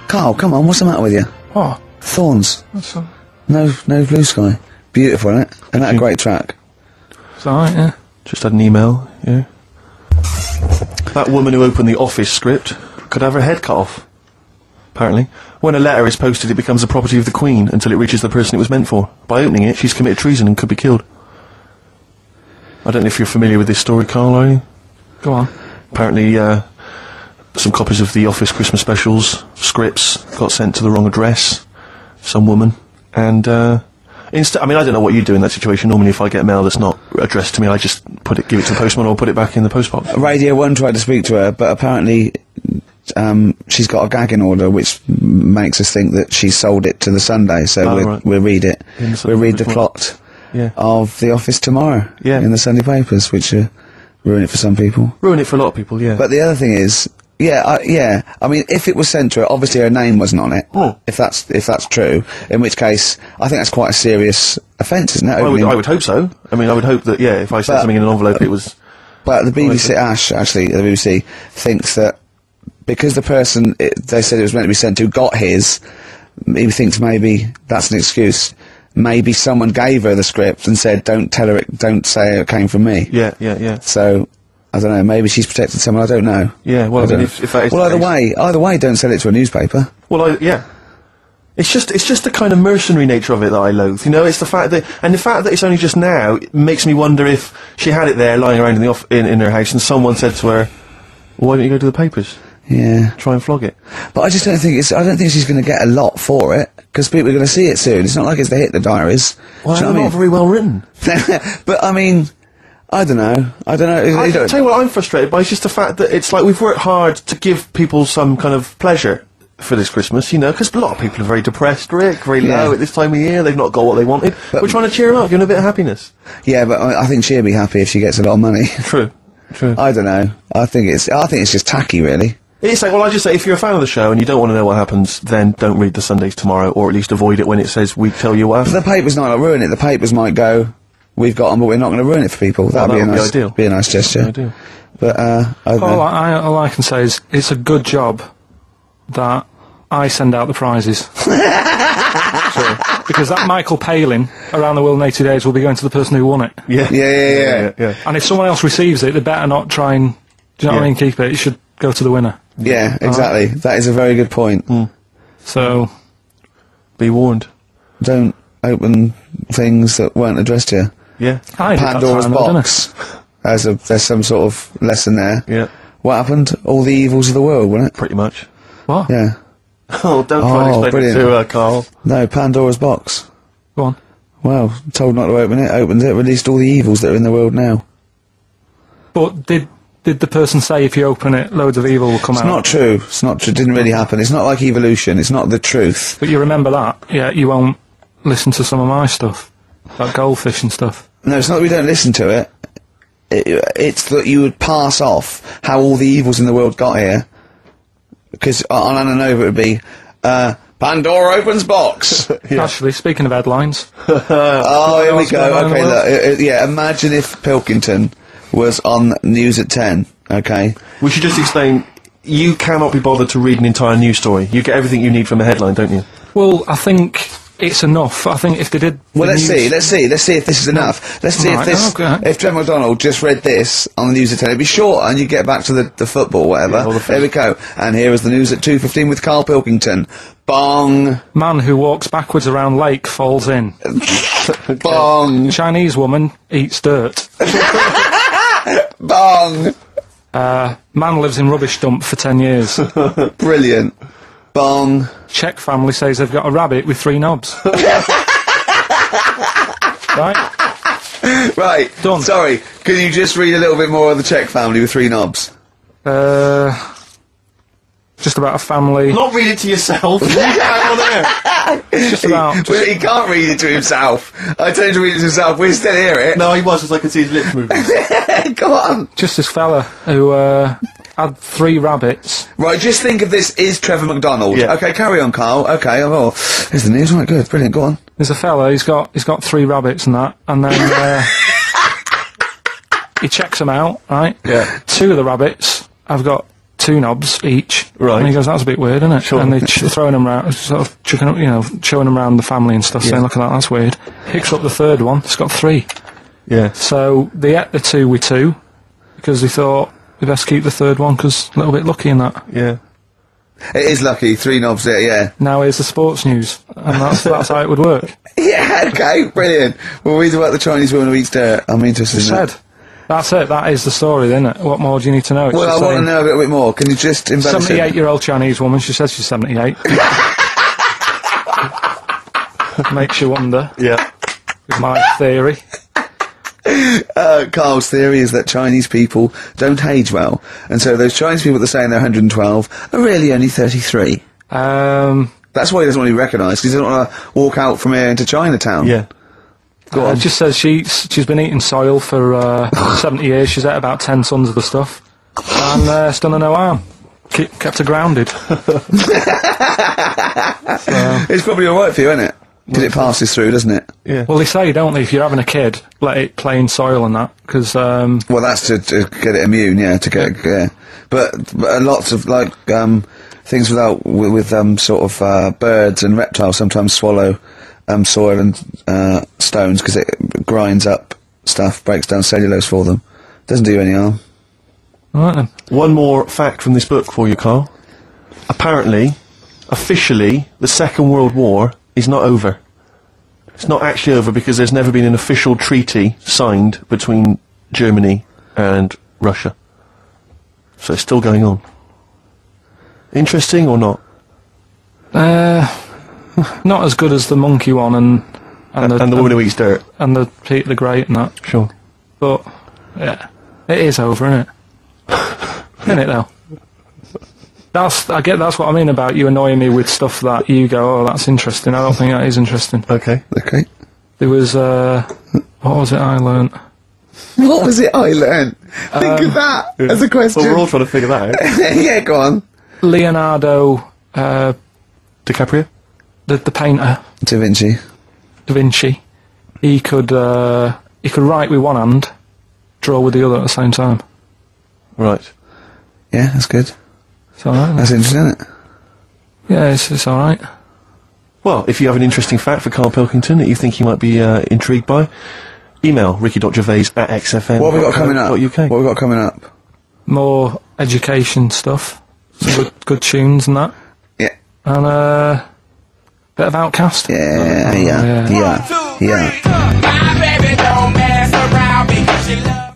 Carl, come on, what's the matter with you? What? Thorns. That's all. No Blue Sky. Beautiful, isn't it? And that a great track. It's alright, yeah. Just had an email, yeah. That woman who opened the Office script could have her head cut off. Apparently. When a letter is posted, it becomes the property of the Queen until it reaches the person it was meant for. By opening it, she's committed treason and could be killed. I don't know if you're familiar with this story, Carl, are you? Go on. Apparently, some copies of the Office Christmas specials scripts got sent to the wrong address. Some woman. And, I don't know what you do in that situation. Normally, if I get mail that's not addressed to me, I just give it to the postman or put it back in the postbox. Radio 1 tried to speak to her, but apparently she's got a gagging order, which makes us think that she sold it to the Sunday, so we'll read it. We'll read the plot of The Office tomorrow in the Sunday papers, which ruin it for some people. Ruin it for a lot of people, yeah. But the other thing is, I mean, if it was sent to her, obviously her name wasn't on it. Oh. If that's true, in which case, I think that's quite a serious offence, isn't it? I would hope so. I mean, I would hope that, if I sent something in an envelope, it was... But the BBC, the BBC, thinks that because the person they said it was meant to be sent to got his, he thinks maybe that's an excuse. Maybe someone gave her the script and said, don't say it came from me. Yeah. So... I don't know, maybe she's protected someone, I don't know. Yeah, well, if that is... Well, either way, don't sell it to a newspaper. Well, It's just the kind of mercenary nature of it that I loathe, you know, it's the fact that it's only just now, it makes me wonder if she had it there lying around in her house and someone said to her, well, why don't you go to the papers? Yeah. Try and flog it. But I just don't think I don't think she's going to get a lot for it, because people are going to see it soon. It's not like it's the Hitler Diaries. Well, it's not very well written. But, I mean... I don't know. I tell you what I'm frustrated by is just the fact that it's like we've worked hard to give people some kind of pleasure for this Christmas, you know, because a lot of people are very depressed, Rick, very low at this time of year, they've not got what they wanted. But we're trying to cheer them up, give them a bit of happiness. Yeah, but I think she'll be happy if she gets a lot of money. True. I don't know. I think it's just tacky, really. It's like, well, I just say, if you're a fan of the show and you don't want to know what happens, then don't read the Sundays tomorrow, or at least avoid it when it says, we tell you what happens. But the papers might not ruin it. The papers might go... We've got them, but we're not going to ruin it for people. That'd be a nice gesture. But all I can say is it's a good job that I send out the prizes. Because that Michael Palin around the world in 80 days will be going to the person who won it. Yeah. And if someone else receives it, they better not try and, do you know what I mean, keep it. It should go to the winner. Yeah, exactly. That is a very good point. So, be warned. Don't open things that weren't addressed to you. Yeah. Pandora's box. There's some sort of lesson there. Yeah. What happened? All the evils of the world, wasn't it? Pretty much. What? Yeah. Oh, don't try and explain it to her, Carl. No, Pandora's box. Go on. Well, told not to open it, opened it, released all the evils that are in the world now. But did the person say if you open it, loads of evil will come out? It's not true. It's not true. It didn't really happen. It's not like evolution. It's not the truth. But you remember that? Yeah, you won't listen to some of my stuff. Like goldfish and stuff. No, it's not that we don't listen to it. It's that you would pass off how all the evils in the world got here. Because on Anna Nova it would be, Pandora opens box. Actually, speaking of headlines. Oh, here we go. Okay, look. Imagine if Pilkington was on News at 10, okay? We should just explain, you cannot be bothered to read an entire news story. You get everything you need from a headline, don't you? Well, I think... it's enough. I think if they did... Well, let's see if this is enough. Let's see if Trevor McDonald just read this on the news at 10, it'd be short, and you get back to the football, whatever. Yeah, there we go. And here is the news at 2:15 with Carl Pilkington. Bong! Man who walks backwards around lake falls in. Bong! Chinese woman eats dirt. Bong! Man lives in rubbish dump for 10 years. Brilliant. Bong. Czech family says they've got a rabbit with 3 knobs. Right. Done. Sorry, can you just read a little bit more of the Czech family with 3 knobs? Just about a family... Not read it to yourself. Read it out on there. Just about... Well, he can't read it to himself. I told him to read it to himself. We still hear it. No, he was, as I could see his lips moving. Go on. Just this fella who, had 3 rabbits. Right, just think of this is Trevor McDonald. Yeah. Okay, carry on, Carl. Okay, oh, here's the news. Right, good, brilliant. Go on. There's a fella. He's got 3 rabbits and that, and then he checks them out. Right. Yeah. 2 of the rabbits have got 2 knobs each. Right. And he goes, that's a bit weird, isn't it? Sure. And they're throwing them around, sort of chucking up, showing them around the family and stuff, saying, look at that, that's weird. Picks up the 3rd one, it's got 3. Yeah. So they ate the 2 with 2, because they thought they best keep the 3rd one, because a little bit lucky in that. Yeah. It is lucky, 3 knobs there, yeah. Now here's the sports news, and that's how it would work. Yeah, okay, brilliant. We'll read about the Chinese woman who eats dirt. I'm interested in that. That's it, that is the story, isn't it? What more do you need to know? Well, I want to know a little bit more. Can you just embellish it? 78-year-old Chinese woman, she says she's 78. Makes you wonder. Yeah. Is my theory. Carl's theory is that Chinese people don't age well, and so those Chinese people that are saying they're 112 are really only 33. That's why he doesn't want to be recognised, because he doesn't want to walk out from here into Chinatown. Yeah. Go on. It just says she's been eating soil for 70 years, she's ate about 10 tons of the stuff, and it's done her no harm. Kept her grounded. It's probably alright for you, isn't it? Because it passes through, doesn't it? Yeah. Well, they say, don't they, if you're having a kid, let it play in soil and that, because... well, that's to get it immune, yeah, to get it, yeah. But lots of, like, things with sort of, birds and reptiles sometimes swallow, soil and, stones, because it grinds up stuff, breaks down cellulose for them. Doesn't do you any harm. Alright then. One more fact from this book for you, Carl. Apparently, officially, the Second World War is not over. It's not actually over because there's never been an official treaty signed between Germany and Russia. So it's still going on. Interesting or not? Not as good as the monkey one and the woman who eats dirt. And the Peter the Great and that. Sure. But, yeah, it is over, isn't it? Isn't it, though? That's what I mean about you annoying me with stuff that you go, oh, that's interesting. I don't think that is interesting. Okay. Okay. There was, what was it I learnt? What was it I learnt? Think of that as a question. Well, we're all trying to figure that out. Yeah, go on. Leonardo, DiCaprio? the painter. Da Vinci. Da Vinci. He could write with one hand, draw with the other at the same time. Right. Yeah, that's good. It's alright. That's interesting, isn't it? Yeah, it's alright. Well, if you have an interesting fact for Carl Pilkington that you think he might be intrigued by, email ricky.gervais@xfm. What have we got coming up? UK. What have we got coming up? More education stuff. Some good tunes and that. Yeah. And bit of Outcast. Yeah. My baby don't mess around because she loves